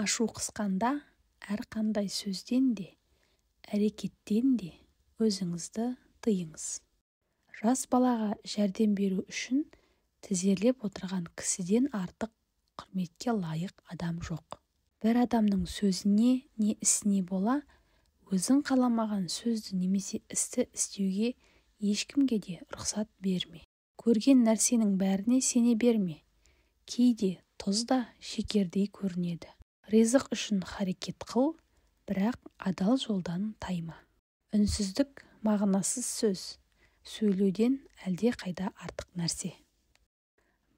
Ашу қысқанда әрқандай сөзден де, әрекеттен де өзіңізді тыйыңыз. Жас балаға жәрдем беру үшін тізерлеп отырған кісіден артық құрметке лайық адам жоқ. Бір адамның сөзіне не ісіне бола, өзің қаламаған сөзді немесе істі істеуге ешкімге де рұқсат берме. Көрген нәрсенің бәріне сене берме. Кейде тұз да шекердей көрінеді. Ризық үшін харекет қыл, бірақ адал жолдан тайма. Үнсіздік мағынасыз сөз, сөйлеуден әлде қайда артық нәрсе.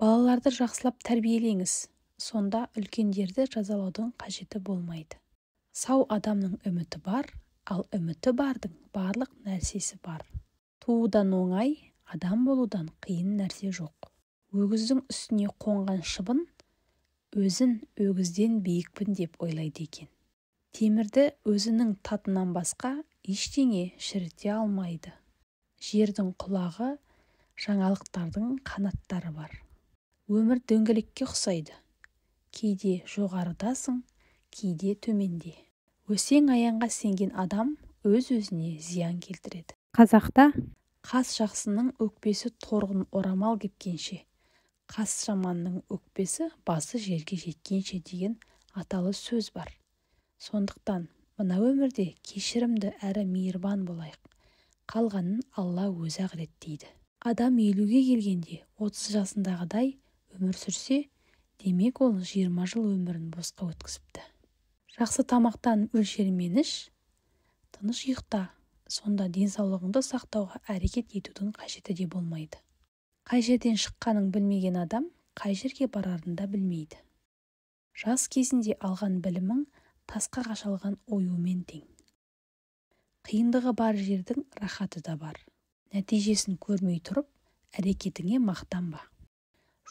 Балаларды жақсылап тәрбиелеңіз, сонда үлкендерді жазалаудың қажеті болмайды. Сау адамның үміті бар, ал үміті бардың барлық нәрсесі бар. Туудан оңай, адам болудан қиын нәрсе жоқ. Өгіздің үстіне қонған шыбын өзін өгізден биікпін деп ойлайды екен. Темірді өзінің татынан басқа ештеңе шіріте алмайды. Жердің құлағы, жаңалықтардың қанаттары бар. Өмір дөңгелекке ұқсайды. Кейде жоғарыдасың, кейде төменде. Өсең аяңға сенген адам өз-өзіне зиян келтіреді. Қазақта қас жақсының өкпесі торғын орамал кепкенше, қас жаманның өкпесі басы жерге жеткенше деген аталы сөз бар. Сондықтан мына өмірде кешірімді әрі мейірбан болайық. Қалғанын Алла өзі ақыреттейді. Адам 50-ге келгенде 30 жасындағыдай өмір сүрсе, демек ол 20 жыл өмірін босқа өткізіпті. Жақсы тамақтан мөлшерімен іш, тыныш ұйықта, сонда денсаулығыңды сақтауға әрекет етудің қажеті де болмайды. Қай жерден шыққанын білмеген адам қай жерге барарын да білмейді. Жас кезінде алған білімің тасқа қашалған оюмен тең. Қиындығы бар жердің рахаты да бар. Нәтижесін көрмей тұрып, әрекетіңе мақтанба.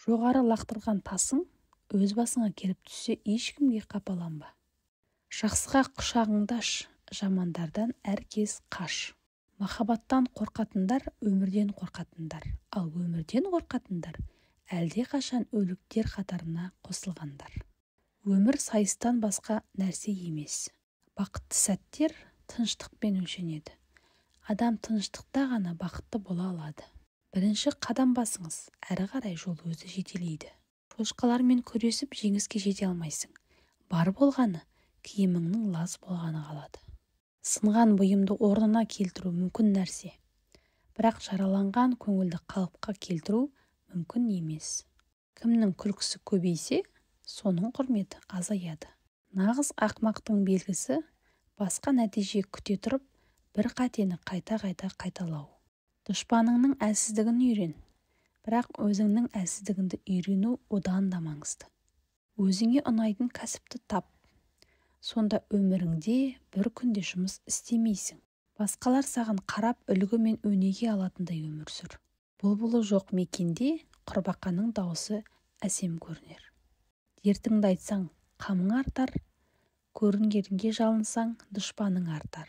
Жоғары лақтырған тасың өз басыңа келіп түссе, ешкімге қапаланба. Жақсыға құшағыңды аш, жамандардан әркез қаш. Махаббаттан қорқатындар өмірден қорқатындар, ал өмірден қорқатындар әлде қашан өліктер қатарына қосылғандар. Өмір сайыстан басқа нәрсе емес. Бақытты сәттер тыныштықпен өлшенеді. Адам тыныштықта ғана бақытты бола алады. Бірінші қадам басыңыз, әрі қарай жол өзі жетелейді. Шошқалармен күресіп жеңіске жете алмайсың. Бар болғаны киіміңнің лас болғаны қалады. Сынған бұйымды орнына келтіру мүмкін нәрсе, бірақ жараланған көңілді қалыпқа келтіру мүмкін емес. Кімнің күлкісі көбейсе, соның құрметі азаяды. Нағыз ақымақтың белгісі басқа нәтиже күте тұрып, бір қатені қайта-қайта қайталау. Дұшпаныңның әлсіздігін үйрен, бірақ өзіңнің әлсіздігіңді үйрену одан да маңызды. Өзіңе ұнайтын кәсіпті тап. Сонда өміріңде бір күнде жұмыс істемейсің. Басқалар саған қарап үлгі мен өнеге алатындай өмір сүр. Бұлбұлы жоқ мекенде құрбақаның дауысы әсем көрінер. Дертіңді айтсаң, қамың артар, көрінгенге жалынсаң, дұшпаның артар.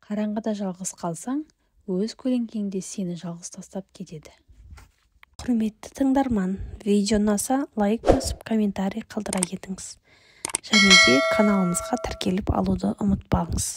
Қараңғыда жалғыз қалсаң, өз көлеңкеңде сені жалғыз тастап кетеді. Құрметті тыңдарман, видео ұнаса лайк басып, комментарий қалдыра кетіңіз. Және де каналымызға тіркеліп алуды ұмытпаңыз.